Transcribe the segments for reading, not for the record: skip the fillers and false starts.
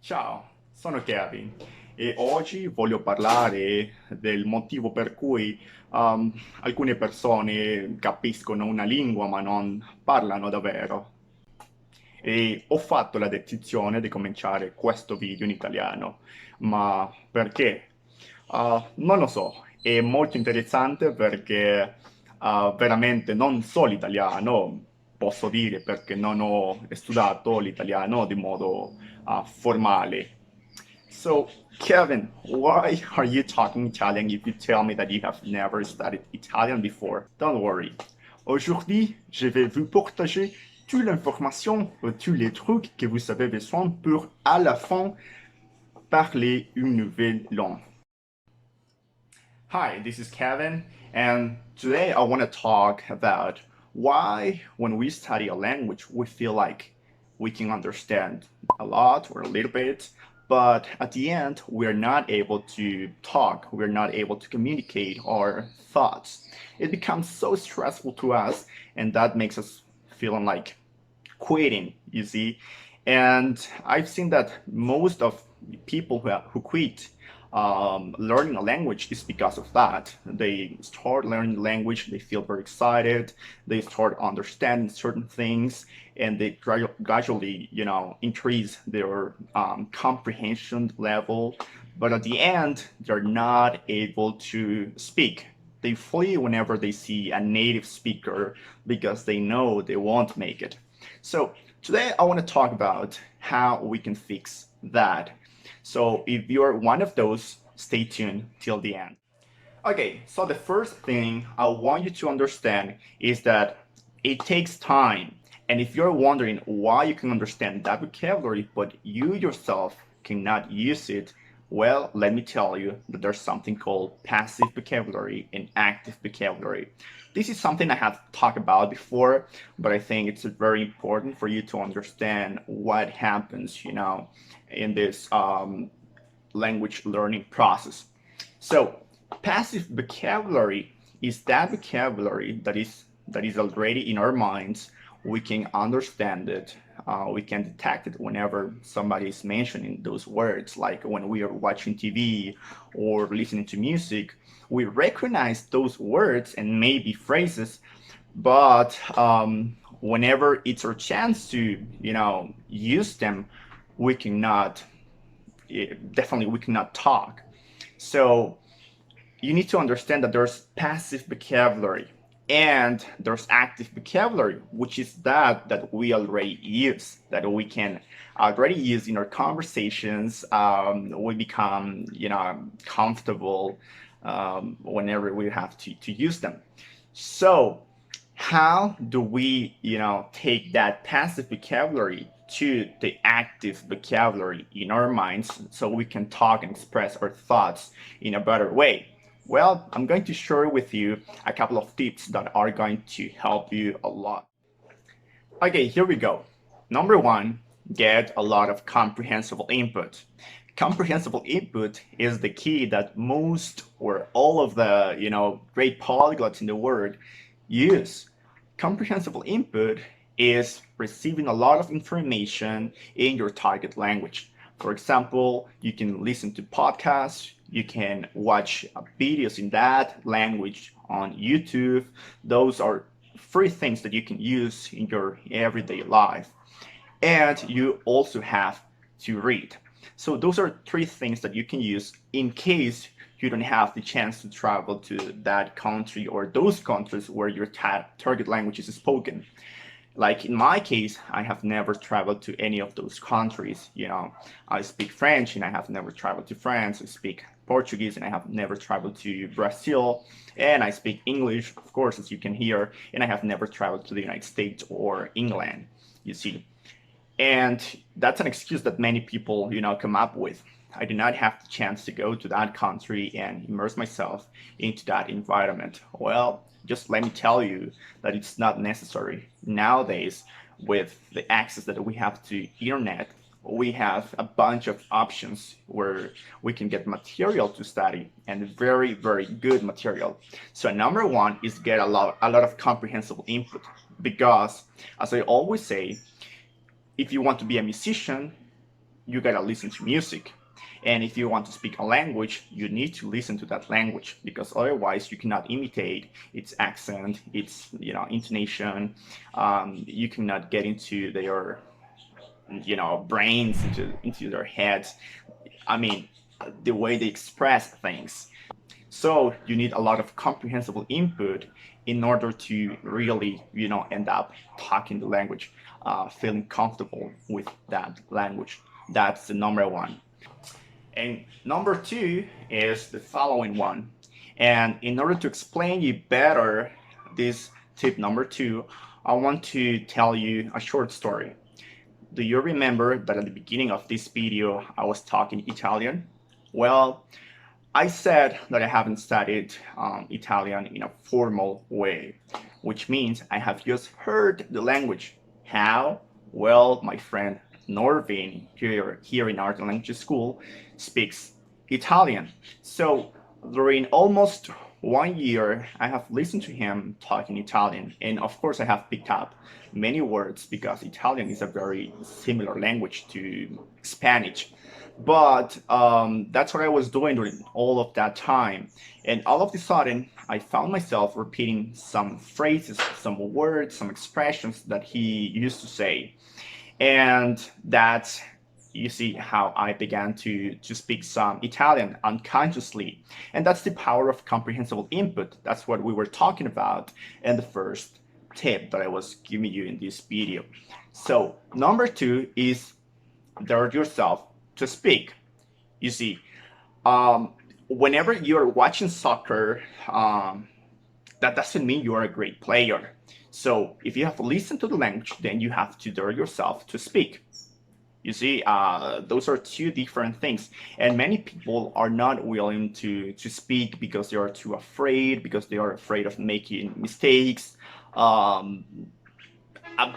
Ciao, sono Kevin e oggi voglio parlare del motivo per cui alcune persone capiscono una lingua ma non parlano davvero. E ho fatto la decisione di cominciare questo video in italiano, ma perché? Non lo so, è molto interessante perché veramente non so l'italiano, posso dire perché non ho studiato l'italiano di modo formale. So, Kevin, why are you talking Italian if you tell me that you have never studied Italian before? Don't worry. Aujourd'hui, je vais vous partager toute l'information, tous les trucs que vous avez besoin pour, à la fin, parler une nouvelle langue. Hi, this is Kevin, and today I want to talk about why, when we study a language, we feel like we can understand a lot or a little bit, but at the end, we're not able to talk, we're not able to communicate our thoughts. It becomes so stressful to us, and that makes us feeling like quitting, you see. And I've seen that most of people who quit learning a language is because of that. They start learning the language, they feel very excited, they start understanding certain things, and they gradually, increase their comprehension level. But at the end, they're not able to speak. They flee whenever they see a native speaker because they know they won't make it. So today I want to talk about how we can fix that. So if you're one of those, stay tuned till the end. Okay, so the first thing I want you to understand is that it takes time. And if you're wondering why you can understand that vocabulary, but you yourself cannot use it, well, let me tell you that there's something called passive vocabulary and active vocabulary. This is something I have talked about before, but I think it's very important for you to understand what happens, in this language learning process. So, passive vocabulary is that vocabulary that is already in our minds. We can understand it. We can detect it whenever somebody is mentioning those words, like when we are watching TV or listening to music. We recognize those words and maybe phrases, but whenever it's our chance to, use them, we cannot. Definitely, we cannot talk. So you need to understand that there's passive vocabulary and there's active vocabulary, which is that we already use, that we can already use in our conversations. We become, comfortable whenever we have to use them. So how do we, take that passive vocabulary to the active vocabulary in our minds so we can talk and express our thoughts in a better way? Well, I'm going to share with you a couple of tips that are going to help you a lot. Okay, here we go. Number one, get a lot of comprehensible input. Comprehensible input is the key that most or all of the, great polyglots in the world use. Comprehensible input is receiving a lot of information in your target language. For example, you can listen to podcasts, you can watch videos in that language on YouTube. Those are free things that you can use in your everyday life. And you also have to read. So those are three things that you can use in case you don't have the chance to travel to that country or those countries where your target language is spoken. Like in my case, I have never traveled to any of those countries. I speak French and I have never traveled to France. I speak Portuguese and I have never traveled to Brazil. And I speak English, of course, as you can hear, and I have never traveled to the United States or England, you see. And that's an excuse that many people, come up with. I did not have the chance to go to that country and immerse myself into that environment. Well, just let me tell you that it's not necessary. Nowadays, with the access that we have to internet, we have a bunch of options where we can get material to study, and very, very good material. So number one is get a lot of comprehensible input, because as I always say, if you want to be a musician, you gotta listen to music. And if you want to speak a language, you need to listen to that language because otherwise you cannot imitate its accent, its intonation. You cannot get into their brains, into their heads. I mean, the way they express things. So you need a lot of comprehensible input in order to really, end up talking the language, feeling comfortable with that language. That's the number one. And number two is the following one. And in order to explain you better this tip number two, I want to tell you a short story. Do you remember that at the beginning of this video, I was talking Italian? Well, I said that I haven't studied Italian in a formal way, which means I have just heard the language. How? Well, my friend Norvin here in Art and Language School speaks Italian. So during almost 1 year, I have listened to him talking Italian, and of course, I have picked up many words because Italian is a very similar language to Spanish. But that's what I was doing during all of that time. And all of a sudden, I found myself repeating some phrases, some words, some expressions that he used to say. And that's, you see, how I began to speak some Italian unconsciously. And that's the power of comprehensible input. That's what we were talking about in the first tip that I was giving you in this video. So number two is dare yourself to speak. You see, whenever you're watching soccer, that doesn't mean you are a great player. So if you have to listen to the language, then you have to dare yourself to speak. You see, those are two different things. And many people are not willing to speak because they are too afraid, because they are afraid of making mistakes, a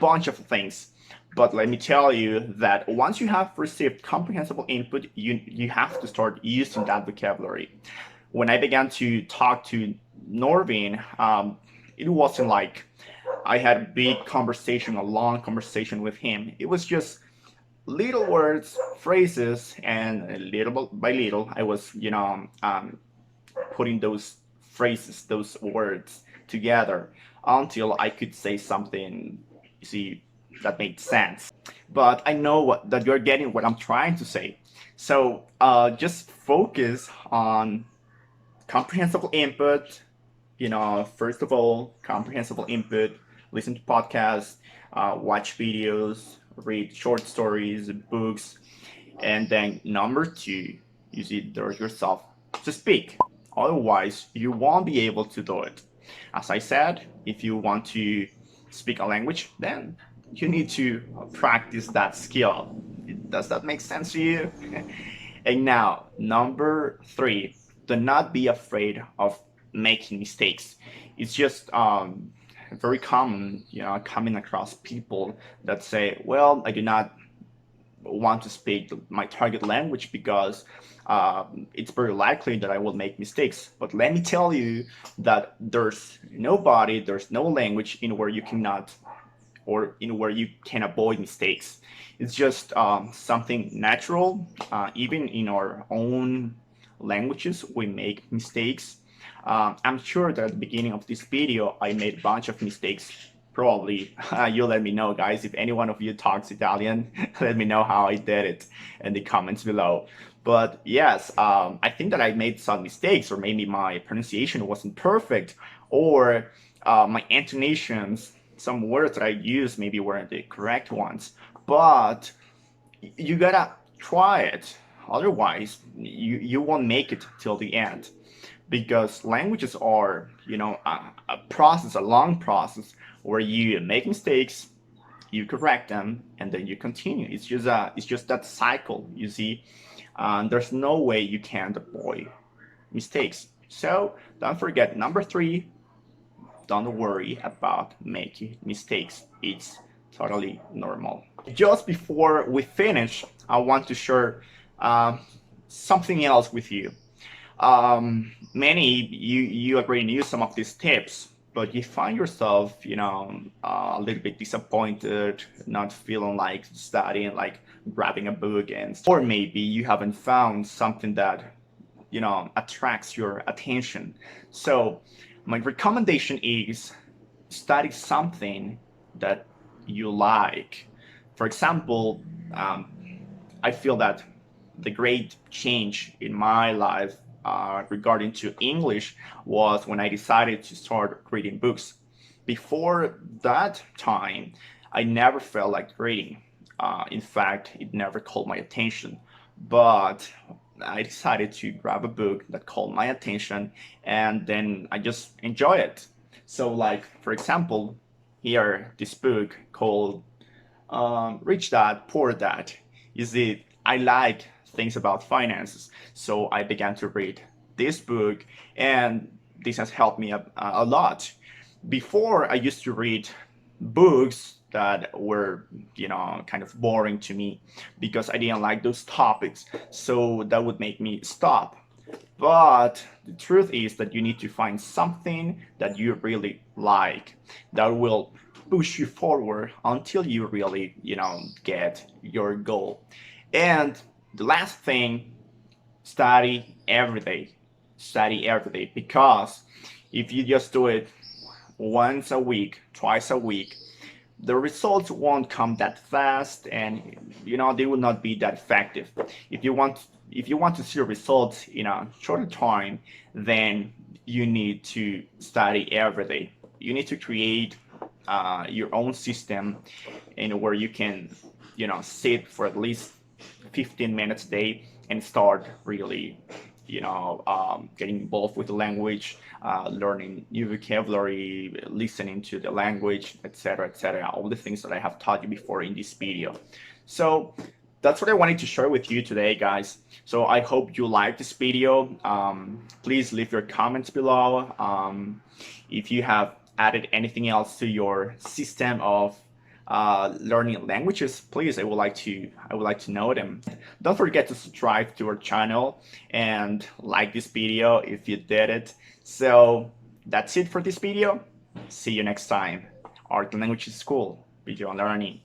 bunch of things. But let me tell you that once you have received comprehensible input, you have to start using that vocabulary. When I began to talk to Norvin, it wasn't like I had a big conversation, a long conversation with him. It was just little words, phrases, and little by little, I was, putting those phrases, those words together until I could say something, you see, that made sense. But I know that you're getting what I'm trying to say. So just focus on comprehensible input. First of all, comprehensible input. Listen to podcasts, watch videos, read short stories, books, and then number two, you see, dare yourself to speak. Otherwise, you won't be able to do it. As I said, if you want to speak a language, then you need to practice that skill. Does that make sense to you? And now, number three, do not be afraid of making mistakes. It's just very common, coming across people that say, well, I do not want to speak my target language because it's very likely that I will make mistakes. But let me tell you that there's no language in where you cannot or in where you can avoid mistakes. It's just something natural. Even in our own languages, we make mistakes. I'm sure that at the beginning of this video, I made a bunch of mistakes. Probably you'll let me know, guys. If any one of you talks Italian, let me know how I did it in the comments below. But yes, I think that I made some mistakes, or maybe my pronunciation wasn't perfect, or my intonations, some words that I used maybe weren't the correct ones. But you gotta try it. Otherwise, you won't make it till the end. Because languages are, a process, a long process where you make mistakes, you correct them, and then you continue. It's just that cycle, you see. There's no way you can avoid mistakes. So don't forget, number three, don't worry about making mistakes. It's totally normal. Just before we finish, I want to share something else with you. Many you already knew some of these tips, but you find yourself, a little bit disappointed, not feeling like studying, like grabbing a book, and or maybe you haven't found something that attracts your attention. So my recommendation is study something that you like. For example, um, I feel that the great change in my life regarding to English was when I decided to start reading books. Before that time, I never felt like reading. In fact, it never called my attention. But I decided to grab a book that called my attention, and then I just enjoy it. So, like, for example, here, this book called Rich Dad, Poor Dad. You see, I like things about finances, so I began to read this book, and this has helped me a lot. Before, I used to read books that were, kind of boring to me because I didn't like those topics, so that would make me stop. But the truth is that you need to find something that you really like that will push you forward until you really, get your goal. And the last thing, study every day. Study every day, because if you just do it once a week, twice a week, the results won't come that fast, and they will not be that effective. If you want to see results in a shorter time, then you need to study every day. You need to create your own system in where you can sit for at least 15 minutes a day and start really getting involved with the language, learning new vocabulary, listening to the language, etc., etc. All the things that I have taught you before in this video. So that's what I wanted to share with you today, guys. So I hope you liked this video. Please leave your comments below. If you have added anything else to your system of learning languages, please, I would like to know them. Don't forget to subscribe to our channel and like this video if you did it. So that's it for this video. See you next time. Art and Language School, video learning.